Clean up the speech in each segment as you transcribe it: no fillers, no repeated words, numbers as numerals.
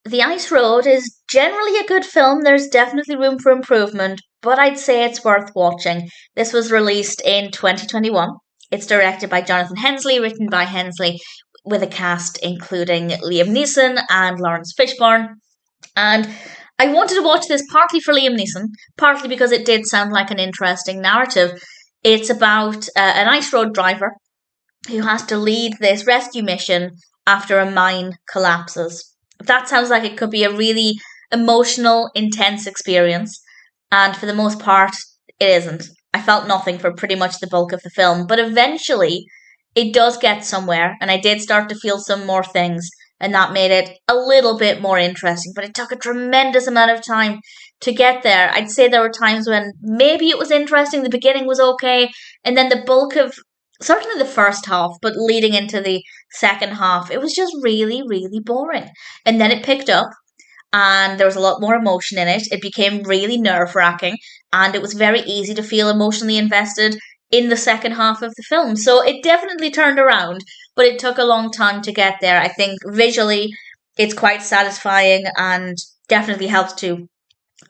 The Ice Road is generally a good film. There's definitely room for improvement, but I'd say it's worth watching. This was released in 2021. It's directed by Jonathan Hensleigh, written by Hensleigh, with a cast including Liam Neeson and Laurence Fishburne. And I wanted to watch this partly for Liam Neeson, partly because it did sound like an interesting narrative. It's about an ice road driver who has to lead this rescue mission after a mine collapses. That sounds like it could be a really emotional, intense experience, and for the most part, it isn't. I felt nothing for pretty much the bulk of the film, but eventually it does get somewhere, and I did start to feel some more things, and that made it a little bit more interesting. But it took a tremendous amount of time to get there. I'd say there were times when maybe it was interesting, the beginning was okay, and then the bulk of certainly the first half, but leading into the second half, it was just really, really boring. And then it picked up, and there was a lot more emotion in it. It became really nerve wracking, and it was very easy to feel emotionally invested in the second half of the film. So it definitely turned around, but it took a long time to get there. I think visually it's quite satisfying and definitely helps to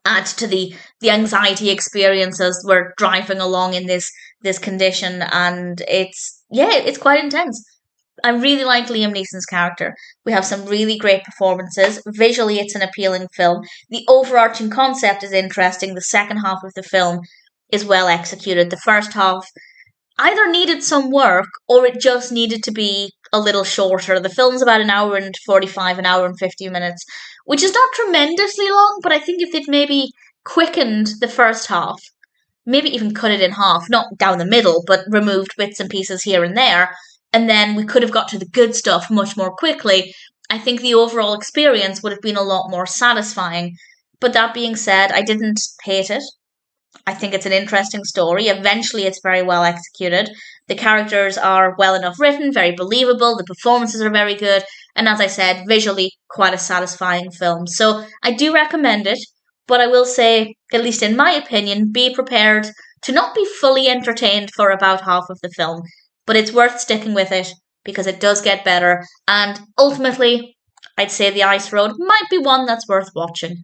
add to the anxiety experience as we're driving along in this condition, and it's quite intense. I really like Liam Neeson's character. We have some really great performances. Visually, it's an appealing film. The overarching concept is interesting. The second half of the film is well executed. The first half either needed some work or it just needed to be a little shorter. The film's about an hour and 45, an hour and 50 minutes, which is not tremendously long, but I think if they'd maybe quickened the first half, maybe even cut it in half, not down the middle, but removed bits and pieces here and there, and then we could have got to the good stuff much more quickly, I think the overall experience would have been a lot more satisfying. But that being said, I didn't hate it. I think it's an interesting story. Eventually, it's very well executed. The characters are well enough written, very believable. The performances are very good. And as I said, visually, quite a satisfying film. So I do recommend it. But I will say, at least in my opinion, be prepared to not be fully entertained for about half of the film. But it's worth sticking with it because it does get better. And ultimately, I'd say The Ice Road might be one that's worth watching.